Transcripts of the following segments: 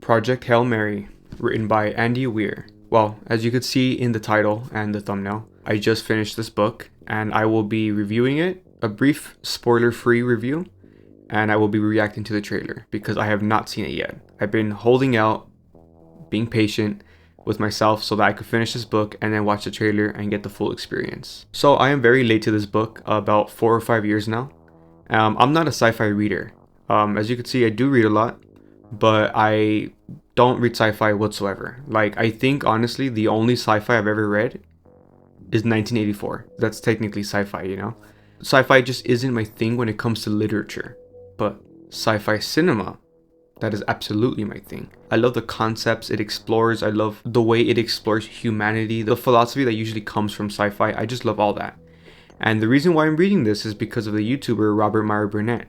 Project Hail Mary, written by Andy Weir. Well, as you could see in the title and the thumbnail, I just finished this book and I will be reviewing it, a brief spoiler-free review, and I will be reacting to the trailer because I have not seen it yet. I've been holding out, being patient with myself so that I could finish this book and then watch the trailer and get the full experience. So I am very late to this book, about 4 or 5 years now. I'm not a sci-fi reader. As you can see, I do read a lot, but I don't read sci-fi whatsoever. Like, I think honestly the only sci-fi I've ever read is 1984. That's technically sci-fi, you know? Sci-fi just isn't my thing when it comes to literature, but sci-fi cinema, that is absolutely my thing. I love the concepts it explores. I love the way it explores humanity, the philosophy that usually comes from sci-fi. I just love all that. And the reason why I'm reading this is because of the YouTuber Robert Meyer Burnett.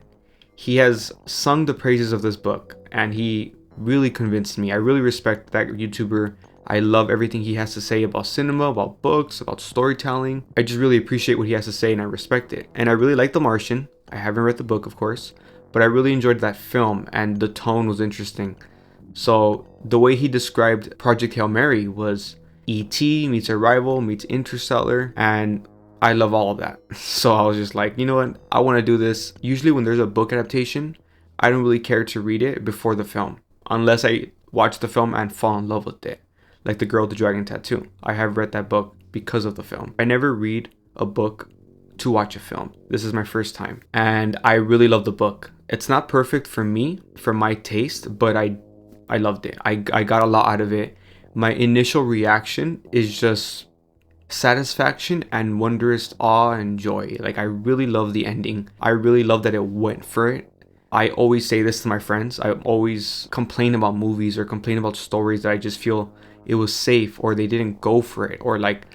He has sung the praises of this book and he really convinced me. I really respect that YouTuber. I love everything he has to say about cinema, about books, about storytelling. I just really appreciate what he has to say and I respect it. And I really like The Martian. I haven't read the book, of course, but I really enjoyed that film and the tone was interesting. So the way he described Project Hail Mary was E.T. meets Arrival meets Interstellar, and I love all of that. So I was just like, you know what? I want to do this. Usually when there's a book adaptation, I don't really care to read it before the film, unless I watch the film and fall in love with it. Like The Girl with the Dragon Tattoo. I have read that book because of the film. I never read a book to watch a film. This is my first time. And I really love the book. It's not perfect for me, for my taste, but I loved it. I got a lot out of it. My initial reaction is just satisfaction and wondrous awe and joy. Like, I really love the ending. I really love that it went for it. I always say this to my friends. I always complain about movies or complain about stories that I just feel it was safe or they didn't go for it, or like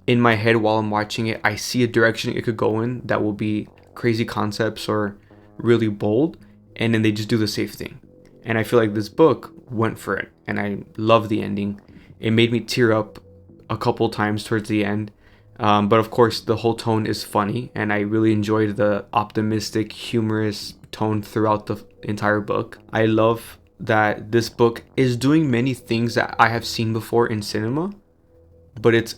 in my head while I'm watching it, I see a direction it could go in that will be crazy concepts or really bold, and then they just do the safe thing. And I feel like this book went for it and I love the ending. It made me tear up a couple times towards the end, but of course the whole tone is funny and I really enjoyed the optimistic, humorous tone throughout the entire book. I love that this book is doing many things that I have seen before in cinema, but it's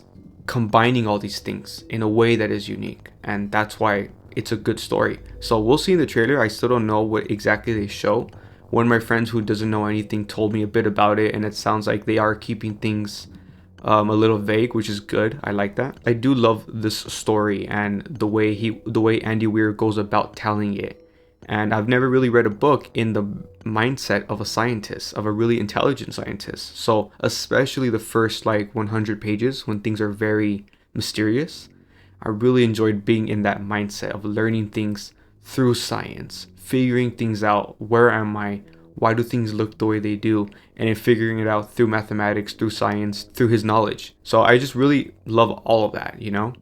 combining all these things in a way that is unique, and that's why it's a good story. So we'll see in the trailer. I still don't know what exactly they show. One of my friends who doesn't know anything told me a bit about it, and it sounds like they are keeping things a little vague, which is good. I like that. I do love this story and the way Andy Weir goes about telling it. And I've never really read a book in the mindset of a scientist, of a really intelligent scientist. So especially the first like 100 pages when things are very mysterious, I really enjoyed being in that mindset of learning things through science, figuring things out. Where am I? Why do things look the way they do? And then figuring it out through mathematics, through science, through his knowledge. So I just really love all of that, you know?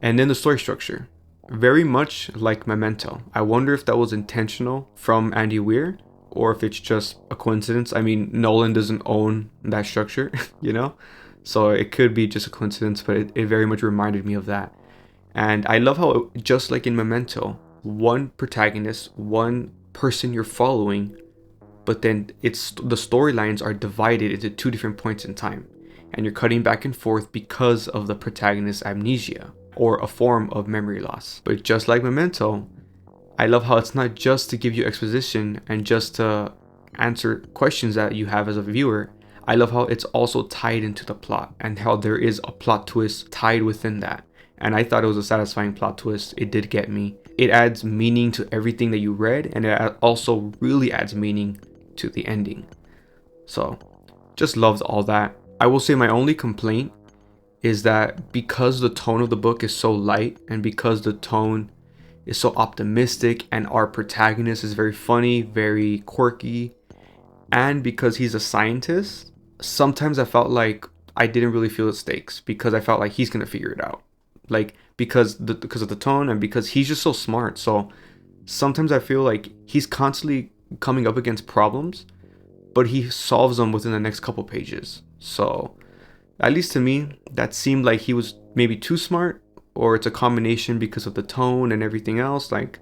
And then the story structure. Very much like Memento. I wonder if that was intentional from Andy Weir or if it's just a coincidence. I mean, Nolan doesn't own that structure, you know? So it could be just a coincidence, but it very much reminded me of that. And I love how, just like in Memento, one protagonist, one person you're following, but then it's the storylines are divided into 2 different points in time, and you're cutting back and forth because of the protagonist's amnesia or a form of memory loss. But just like Memento, I love how it's not just to give you exposition and just to answer questions that you have as a viewer. I love how it's also tied into the plot and how there is a plot twist tied within that. And I thought it was a satisfying plot twist. It did get me. It adds meaning to everything that you read, and it also really adds meaning to the ending. So just loved all that. I will say my only complaint is that because the tone of the book is so light and because the tone is so optimistic and our protagonist is very funny, very quirky, and because he's a scientist, sometimes I felt like I didn't really feel the stakes because I felt like he's gonna figure it out. Like because of the tone and because he's just so smart. So sometimes I feel like he's constantly coming up against problems, but he solves them within the next couple pages. So at least to me, that seemed like he was maybe too smart, or it's a combination because of the tone and everything else. Like,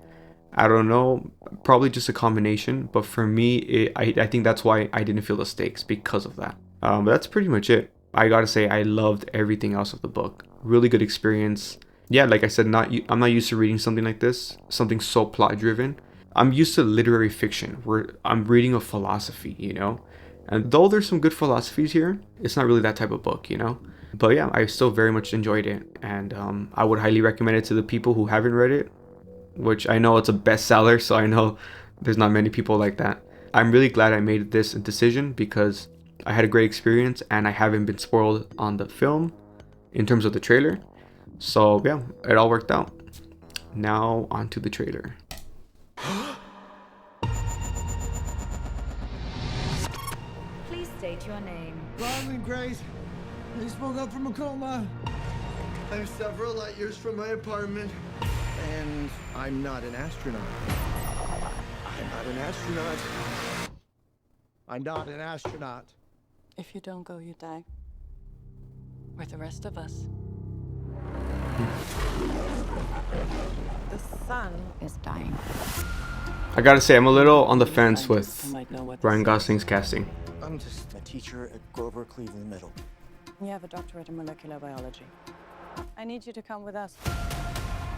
I don't know, probably just a combination, but for me, I think that's why I didn't feel the stakes because of that. But that's pretty much it. I gotta say, I loved everything else of the book. Really good experience. Yeah, like I said, I'm not used to reading something like this, something so plot driven. I'm used to literary fiction where I'm reading a philosophy, you know? And though there's some good philosophies here, it's not really that type of book, you know? But yeah, I still very much enjoyed it. And I would highly recommend it to the people who haven't read it, which I know it's a bestseller, so I know there's not many people like that. I'm really glad I made this decision because I had a great experience and I haven't been spoiled on the film in terms of the trailer. So yeah, it all worked out. Now on to the trailer. Please state your name. Robin Grace, I just woke up from a coma. I'm several light years from my apartment. And I'm not an astronaut. I'm not an astronaut. I'm not an astronaut. If you don't go, you die. With the rest of us. The sun is dying. I gotta say, I'm a little on the fence with Ryan Gosling's casting. I'm just a teacher at Grover Cleveland Middle. You have a doctorate in molecular biology. I need you to come with us.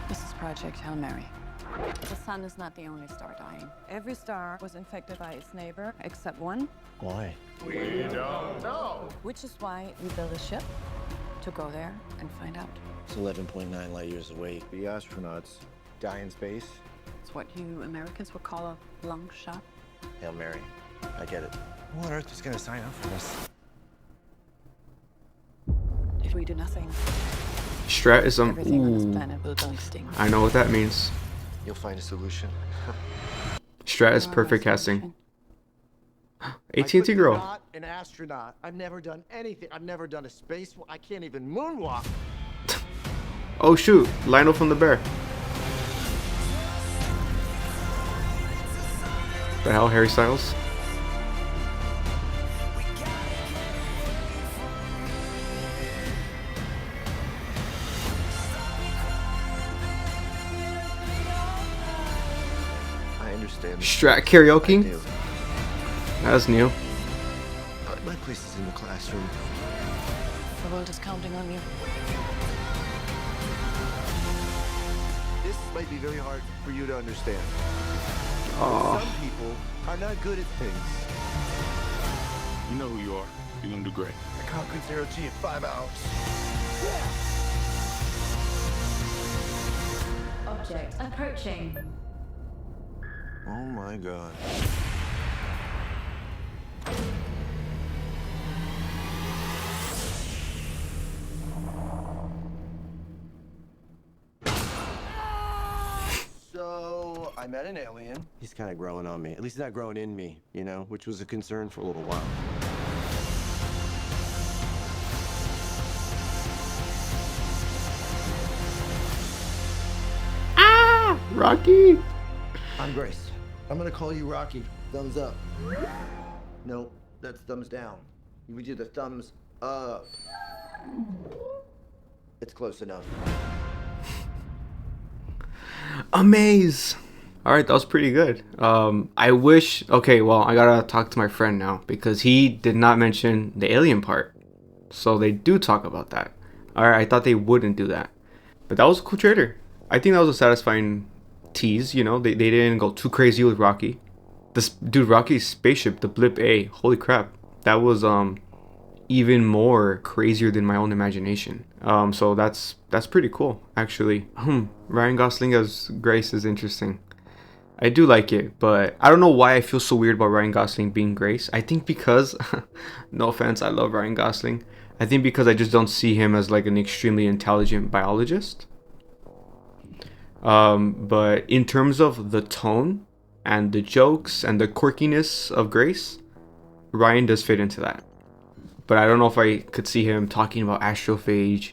This is Project Hail Mary. The sun is not the only star dying. Every star was infected by its neighbor, except one. Why? We don't know. Which is why we built a ship to go there and find out. It's 11.9 light years away. The astronauts die in space. It's what you Americans would call a long shot. Hail Mary. I get it. Who on earth is going to sign up for this? If we do nothing, Stratism. everything on this Ooh, planet will go extinct. I know what that means. You'll find a solution. Stratus You are perfect my casting. solution. AT&T I'm girl. not an astronaut. I've never done anything. I've never done a space. I can't even moonwalk. Oh shoot, Lionel from the Bear. The hell, Harry Styles? I understand. Strat I karaoke? do. That's new. My place is in the classroom. The world is counting on you. This might be very hard for you to understand. Aw. Some people are not good at things. You know who you are. You're gonna do great. I conquered zero G in 5 hours. Object approaching. Oh my god. So, I met an alien. He's kind of growing on me. At least he's not growing in me, you know, which was a concern for a little while. Rocky! I'm Grace. I'm gonna call you Rocky. Thumbs up. Nope, that's thumbs down. We do the thumbs up. It's close enough. AMAZE! Alright, that was pretty good. I wish... Okay, well, I gotta talk to my friend now because he did not mention the alien part. So they do talk about that. Alright, I thought they wouldn't do that. But that was a cool trailer. I think that was a satisfying tease, you know? They didn't go too crazy with Rocky. This dude, Rocky's spaceship, the Blip A, holy crap. That was even more crazier than my own imagination. So that's pretty cool, actually. Ryan Gosling as Grace is interesting. I do like it, but I don't know why I feel so weird about Ryan Gosling being Grace. I think because, no offense, I love Ryan Gosling. I think because I just don't see him as like an extremely intelligent biologist. But in terms of the tone and the jokes and the quirkiness of Grace, Ryan does fit into that. But I don't know if I could see him talking about astrophage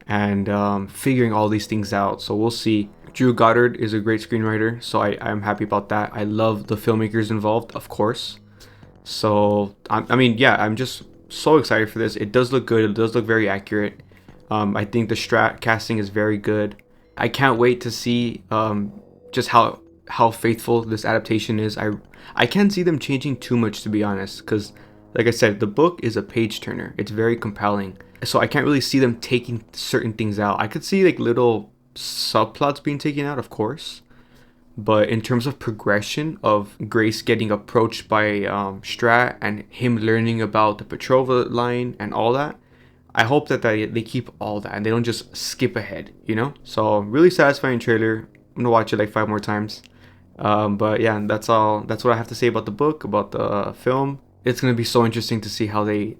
and figuring all these things out. So we'll see. Drew Goddard is a great screenwriter, so I'm happy about that. I love the filmmakers involved, of course. So, I mean, yeah, I'm just so excited for this. It does look good. It does look very accurate. I think the strat casting is very good. I can't wait to see just how how faithful this adaptation is. I can't see them changing too much, to be honest, because like I said, the book is a page turner. It's very compelling. So I can't really see them taking certain things out. I could see like little subplots being taken out, of course. But in terms of progression of Grace getting approached by Strat and him learning about the Petrova line and all that, I hope that they keep all that and they don't just skip ahead, you know? So really satisfying trailer. I'm gonna watch it like 5 more times. But yeah, that's all. That's what I have to say about the book, about the film. It's gonna be so interesting to see how they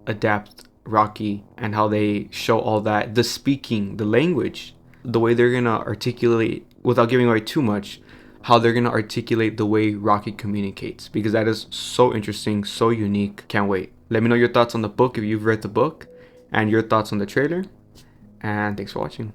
adapt Rocky and how they show all that, the speaking, the language, the way they're gonna articulate, without giving away too much, how they're gonna articulate the way Rocky communicates, because that is so interesting, so unique. Can't wait. Let me know your thoughts on the book if you've read the book, and your thoughts on the trailer. And thanks for watching.